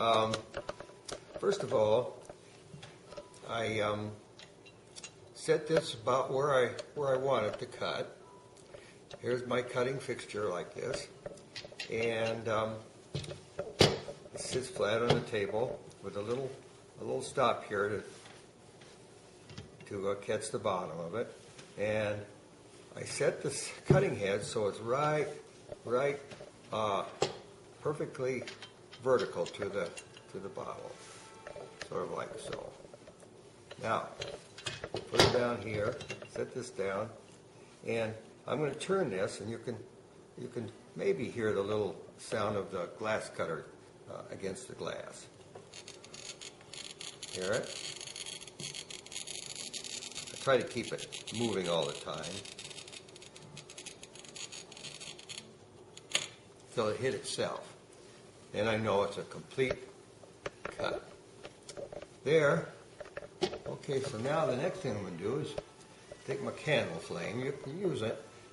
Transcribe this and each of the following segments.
Um, First of all, I set this about where I want it to cut. Here's my cutting fixture like this, and it sits flat on the table with a little stop here to catch the bottom of it, and I set this cutting head so it's right perfectly vertical to the bottle, sort of like so. Now, put it down here, set this down, and I'm going to turn this, and you can maybe hear the little sound of the glass cutter against the glass. Hear it? I try to keep it moving all the time till it hit itself. And I know it's a complete cut. There. Okay, so now the next thing I'm going to do is take my candle flame. You can use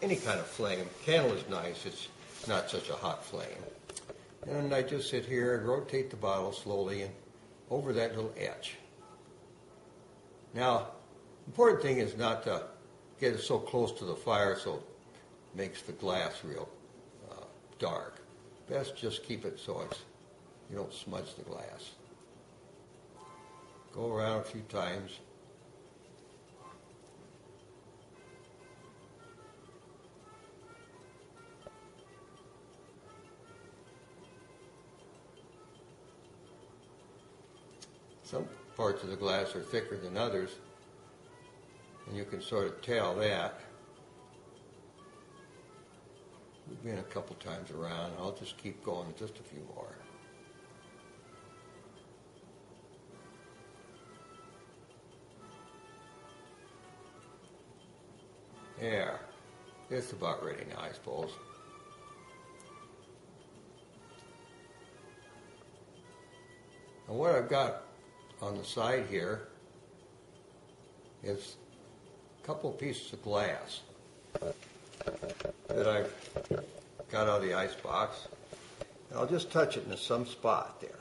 any kind of flame. Candle is nice. It's not such a hot flame. And I just sit here and rotate the bottle slowly and over that little edge. Now, the important thing is not to get it so close to the fire so it makes the glass real dark. Best just keep it so you don't smudge the glass. Go around a few times. Some parts of the glass are thicker than others, and you can sort of tell that. We've been a couple times around. I'll just keep going just a few more. There. It's about ready now, I suppose. And what I've got on the side here is a couple of pieces of glass that I've got out of the ice box. And I'll just touch it in some spot there.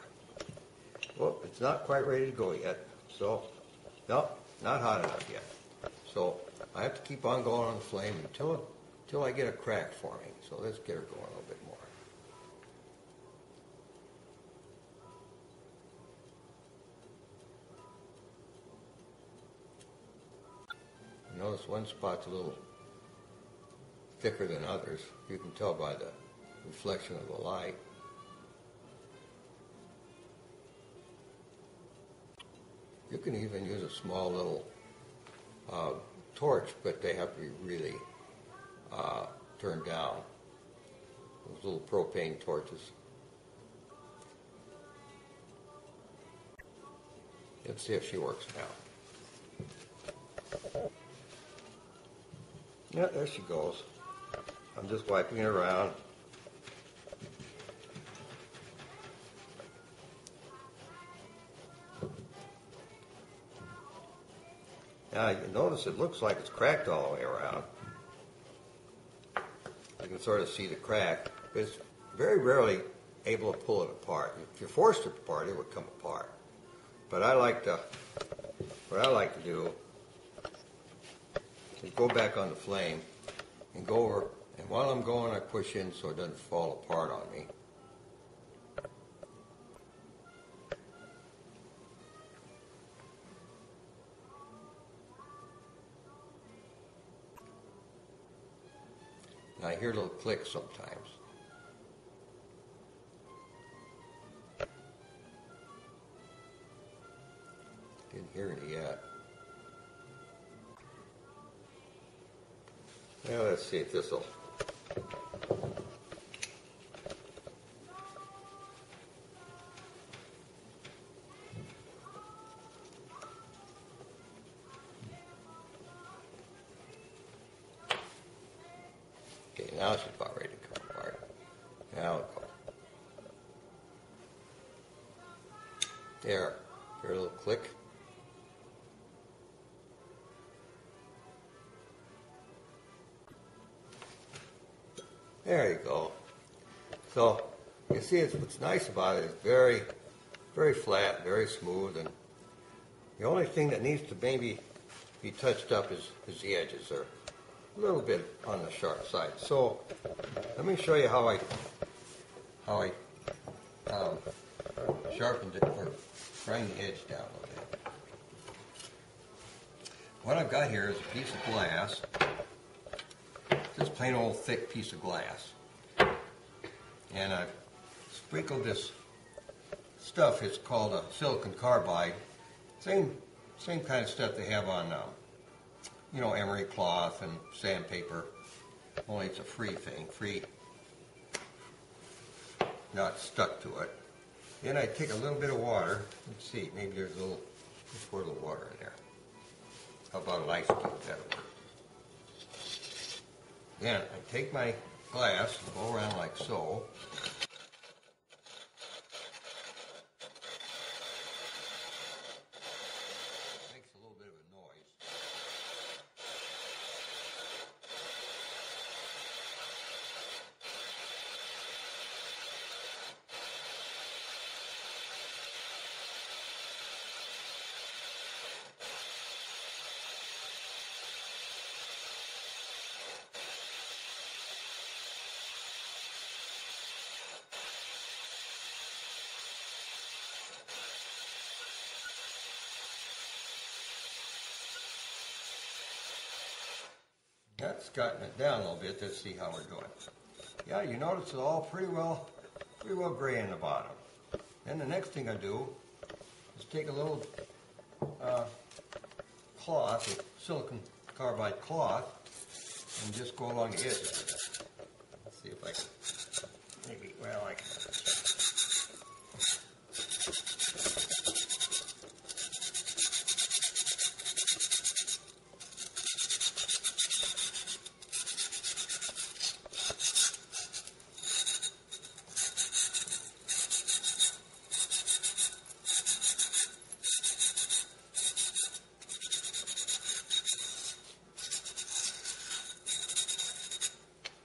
Well, it's not quite ready to go yet. So, no, not hot enough yet. So I have to keep on going on the flame until I get a crack forming. So let's get her going a little bit more. Notice one spot's a little thicker than others. You can tell by the reflection of the light. You can even use a small little torch, but they have to be really turned down. Those little propane torches. Let's see if she works now. Yeah, there she goes. I'm just wiping it around. Now you notice it looks like it's cracked all the way around. You can sort of see the crack, but it's very rarely able to pull it apart. If you're forced it apart, it would come apart. But what I like to do is go back on the flame and go over, and while I'm going I push in so it doesn't fall apart on me. And I hear little clicks sometimes. Didn't hear any yet. Now let's see if this will. Okay, now it's about ready to come apart. Now it'll go. There. Hear a little click. There you go. So you see, what's nice about it is very very flat, very smooth, and the only thing that needs to maybe be touched up is the edges. They're a little bit on the sharp side. So let me show you how I sharpened it or grind the edge down a little bit. What I've got here is a piece of glass, just plain old thick piece of glass, and I've sprinkled this stuff. It's called a silicon carbide. Same kind of stuff they have on, you know, emery cloth and sandpaper. Only it's a free thing, free, not stuck to it. Then I take a little bit of water. Let's see, maybe there's a little, just pour a little water in there. How about an ice cube? That'll work. Then I take my glass, go around like so. Makes a little bit of a noise. That's gotten it down a little bit. Let's see how we're doing. Yeah, you notice it's all pretty well gray in the bottom. Then the next thing I do is take a little cloth, a silicon carbide cloth, and just go along the edges of it. Let's see if I can, maybe, well, I can.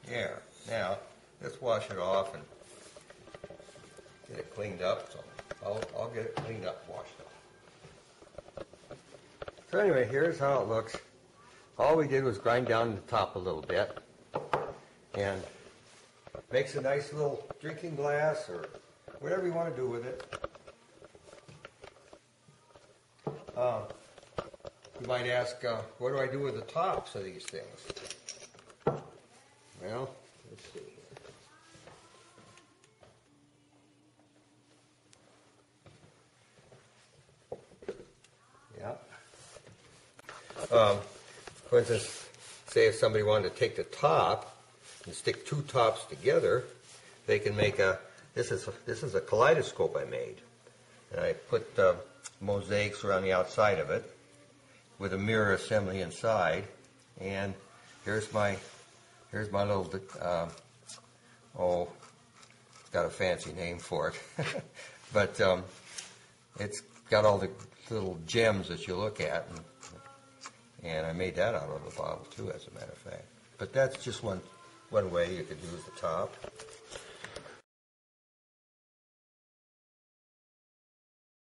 There. Now, let's wash it off and get it cleaned up. So I'll get it cleaned up, washed off. So anyway, here's how it looks. All we did was grind down the top a little bit, and makes a nice little drinking glass or whatever you want to do with it. You might ask, what do I do with the tops of these things? Well, let's see here. Yeah. For instance, say if somebody wanted to take the top and stick two tops together, they can make a. This is a kaleidoscope I made, and I put mosaics around the outside of it with a mirror assembly inside, and here's my little, it's got a fancy name for it, but it's got all the little gems that you look at, and I made that out of the bottle too, as a matter of fact. But that's just one way you could use the top.